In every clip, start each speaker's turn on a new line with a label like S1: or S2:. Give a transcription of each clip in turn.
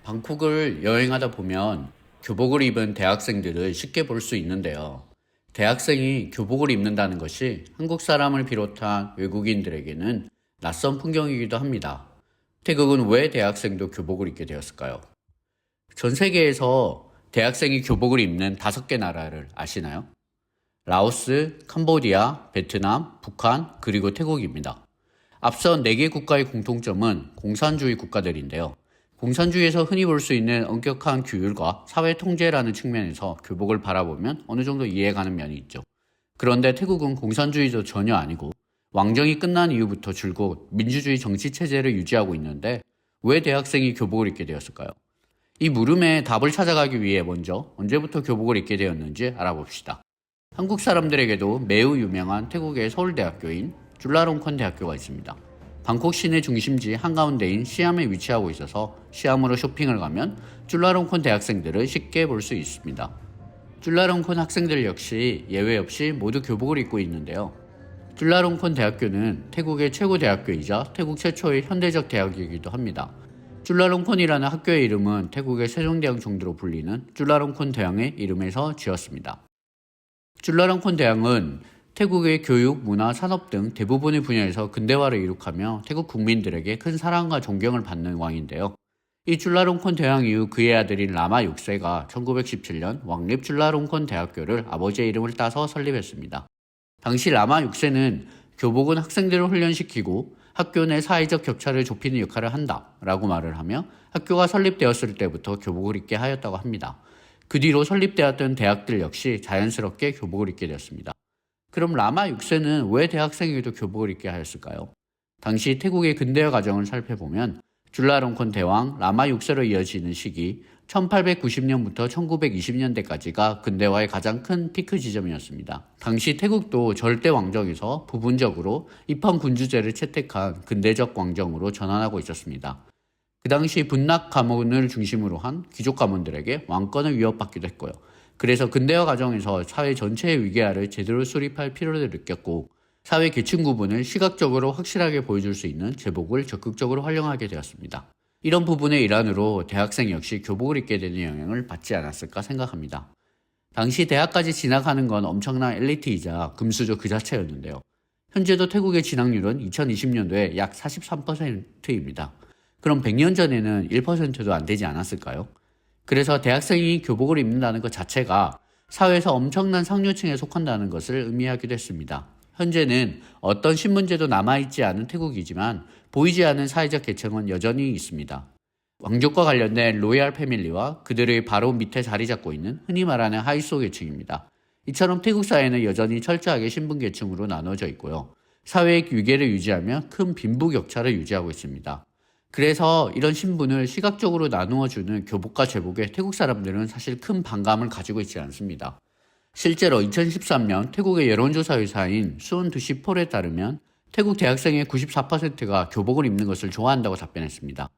S1: 방콕을 여행하다 보면 교복을 입은 대학생들을 쉽게 볼 수 있는데요. 대학생이 교복을 입는다는 것이 한국 사람을 비롯한 외국인들에게는 낯선 풍경이기도 합니다. 태국은 왜 대학생도 교복을 입게 되었을까요? 전 세계에서 대학생이 교복을 입는 5개 나라를 아시나요? 라오스, 캄보디아, 베트남, 북한, 그리고 태국입니다. 앞선 4개 국가의 공통점은 공산주의 국가들인데요. 공산주의에서 흔히 볼 수 있는 엄격한 규율과 사회 통제라는 측면에서 교복을 바라보면 어느 정도 이해가는 면이 있죠. 그런데 태국은 공산주의도 전혀 아니고 왕정이 끝난 이후부터 줄곧 민주주의 정치 체제를 유지하고 있는데 왜 대학생이 교복을 입게 되었을까요? 이 물음에 답을 찾아가기 위해 먼저 언제부터 교복을 입게 되었는지 알아봅시다. 한국 사람들에게도 매우 유명한 태국의 서울대학교인 줄라롱콘 대학교가 있습니다. 방콕 시내 중심지 한가운데인 시암에 위치하고 있어서 시암으로 쇼핑을 가면 줄라롱콘 대학생들을 쉽게 볼 수 있습니다. 줄라롱콘 학생들 역시 예외 없이 모두 교복을 입고 있는데요. 줄라롱콘 대학교는 태국의 최고 대학교이자 태국 최초의 현대적 대학이기도 합니다. 줄라롱콘이라는 학교의 이름은 태국의 세종대왕 정도로 불리는 줄라롱콘 대왕의 이름에서 지었습니다. 줄라롱콘 대왕은 태국의 교육, 문화, 산업 등 대부분의 분야에서 근대화를 이룩하며 태국 국민들에게 큰 사랑과 존경을 받는 왕인데요. 이 줄라롱콘 대왕 이후 그의 아들인 라마 6세가 1917년 왕립 줄라롱콘 대학교를 아버지의 이름을 따서 설립했습니다. 당시 라마 6세는 교복은 학생들을 훈련시키고 학교 내 사회적 격차를 좁히는 역할을 한다라고 말을 하며 학교가 설립되었을 때부터 교복을 입게 하였다고 합니다. 그 뒤로 설립되었던 대학들 역시 자연스럽게 교복을 입게 되었습니다. 그럼 라마 6세는 왜 대학생에게도 교복을 입게 하였을까요? 당시 태국의 근대화 과정을 살펴보면 줄라롱콘 대왕 라마 6세로 이어지는 시기 1890년부터 1920년대까지가 근대화의 가장 큰 피크 지점이었습니다. 당시 태국도 절대 왕정에서 부분적으로 입헌 군주제를 채택한 근대적 왕정으로 전환하고 있었습니다. 그 당시 분락 가문을 중심으로 한 귀족 가문들에게 왕권을 위협받기도 했고요. 그래서 근대화 과정에서 사회 전체의 위계화를 제대로 수립할 필요를 느꼈고 사회 계층 구분을 시각적으로 확실하게 보여줄 수 있는 제복을 적극적으로 활용하게 되었습니다. 이런 부분의 일환으로 대학생 역시 교복을 입게 되는 영향을 받지 않았을까 생각합니다. 당시 대학까지 진학하는 건 엄청난 엘리트이자 금수저 그 자체였는데요. 현재도 태국의 진학률은 2020년도에 약 43%입니다. 그럼 100년 전에는 1%도 안 되지 않았을까요? 그래서 대학생이 교복을 입는다는 것 자체가 사회에서 엄청난 상류층에 속한다는 것을 의미하기도 했습니다. 현재는 어떤 신분제도 남아있지 않은 태국이지만 보이지 않는 사회적 계층은 여전히 있습니다. 왕족과 관련된 로얄 패밀리와 그들의 바로 밑에 자리 잡고 있는 흔히 말하는 하이소 계층입니다. 이처럼 태국 사회는 여전히 철저하게 신분 계층으로 나눠져 있고요. 사회의 위계를 유지하며 큰 빈부격차를 유지하고 있습니다. 그래서 이런 신분을 시각적으로 나누어주는 교복과 제복에 태국 사람들은 사실 큰 반감을 가지고 있지 않습니다. 실제로 2013년 태국의 여론조사 회사인 수온두시폴에 따르면 태국 대학생의 94%가 교복을 입는 것을 좋아한다고 답변했습니다.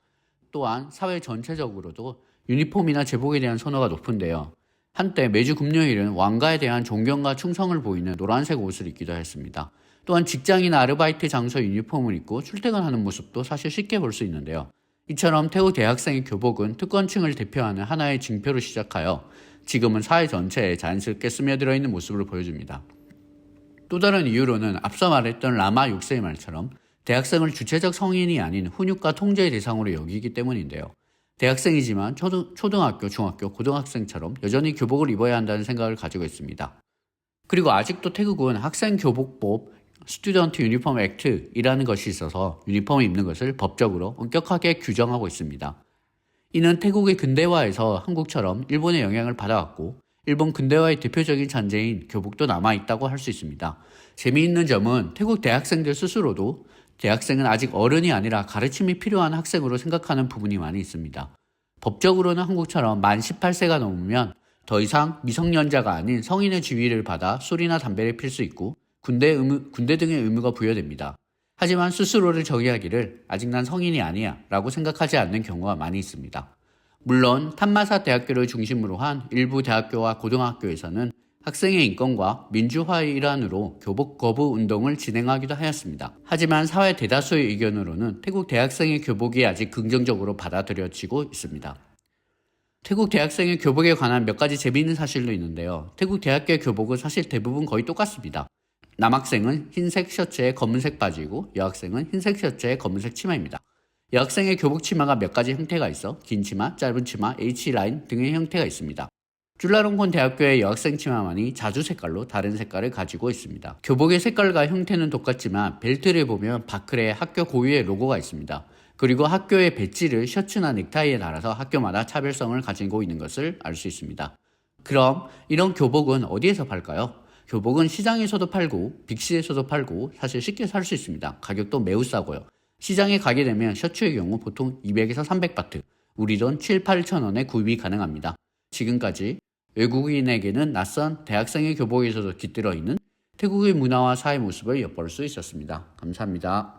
S1: 또한 사회 전체적으로도 유니폼이나 제복에 대한 선호가 높은데요. 한때 매주 금요일은 왕가에 대한 존경과 충성을 보이는 노란색 옷을 입기도 했습니다. 또한 직장이나 아르바이트 장소 유니폼을 입고 출퇴근하는 모습도 사실 쉽게 볼 수 있는데요. 이처럼 태국 대학생의 교복은 특권층을 대표하는 하나의 징표로 시작하여 지금은 사회 전체에 자연스럽게 스며들어 있는 모습을 보여줍니다. 또 다른 이유로는 앞서 말했던 라마 6세의 말처럼 대학생을 주체적 성인이 아닌 훈육과 통제의 대상으로 여기기 때문인데요. 대학생이지만 초등학교, 중학교, 고등학생처럼 여전히 교복을 입어야 한다는 생각을 가지고 있습니다. 그리고 아직도 태국은 학생교복법 스튜던트 유니폼 액트이라는 것이 있어서 유니폼을 입는 것을 법적으로 엄격하게 규정하고 있습니다. 이는 태국의 근대화에서 한국처럼 일본의 영향을 받아왔고 일본 근대화의 대표적인 잔재인 교복도 남아있다고 할 수 있습니다. 재미있는 점은 태국 대학생들 스스로도 대학생은 아직 어른이 아니라 가르침이 필요한 학생으로 생각하는 부분이 많이 있습니다. 법적으로는 한국처럼 만 18세가 넘으면 더 이상 미성년자가 아닌 성인의 지위를 받아 술이나 담배를 필 수 있고 군대 등의 의무가 부여됩니다. 하지만 스스로를 정의하기를 아직 난 성인이 아니야 라고 생각하지 않는 경우가 많이 있습니다. 물론 탄마사 대학교를 중심으로 한 일부 대학교와 고등학교에서는 학생의 인권과 민주화의 일환으로 교복 거부 운동을 진행하기도 하였습니다. 하지만 사회 대다수의 의견으로는 태국 대학생의 교복이 아직 긍정적으로 받아들여지고 있습니다. 태국 대학생의 교복에 관한 몇 가지 재미있는 사실도 있는데요. 태국 대학교의 교복은 사실 대부분 거의 똑같습니다. 남학생은 흰색 셔츠에 검은색 바지이고 여학생은 흰색 셔츠에 검은색 치마입니다. 여학생의 교복 치마가 몇 가지 형태가 있어 긴 치마, 짧은 치마, H라인 등의 형태가 있습니다. 줄라롱콘 대학교의 여학생 치마만이 자주 색깔로 다른 색깔을 가지고 있습니다. 교복의 색깔과 형태는 똑같지만 벨트를 보면 바클에 학교 고유의 로고가 있습니다. 그리고 학교의 배지를 셔츠나 넥타이에 달아서 학교마다 차별성을 가지고 있는 것을 알 수 있습니다. 그럼 이런 교복은 어디에서 팔까요? 교복은 시장에서도 팔고 빅시에서도 팔고 사실 쉽게 살 수 있습니다. 가격도 매우 싸고요. 시장에 가게 되면 셔츠의 경우 보통 200에서 300바트, 우리 돈 7, 8천 원에 구입이 가능합니다. 지금까지 외국인에게는 낯선 대학생의 교복에서도 깃들어 있는 태국의 문화와 사회 모습을 엿볼 수 있었습니다. 감사합니다.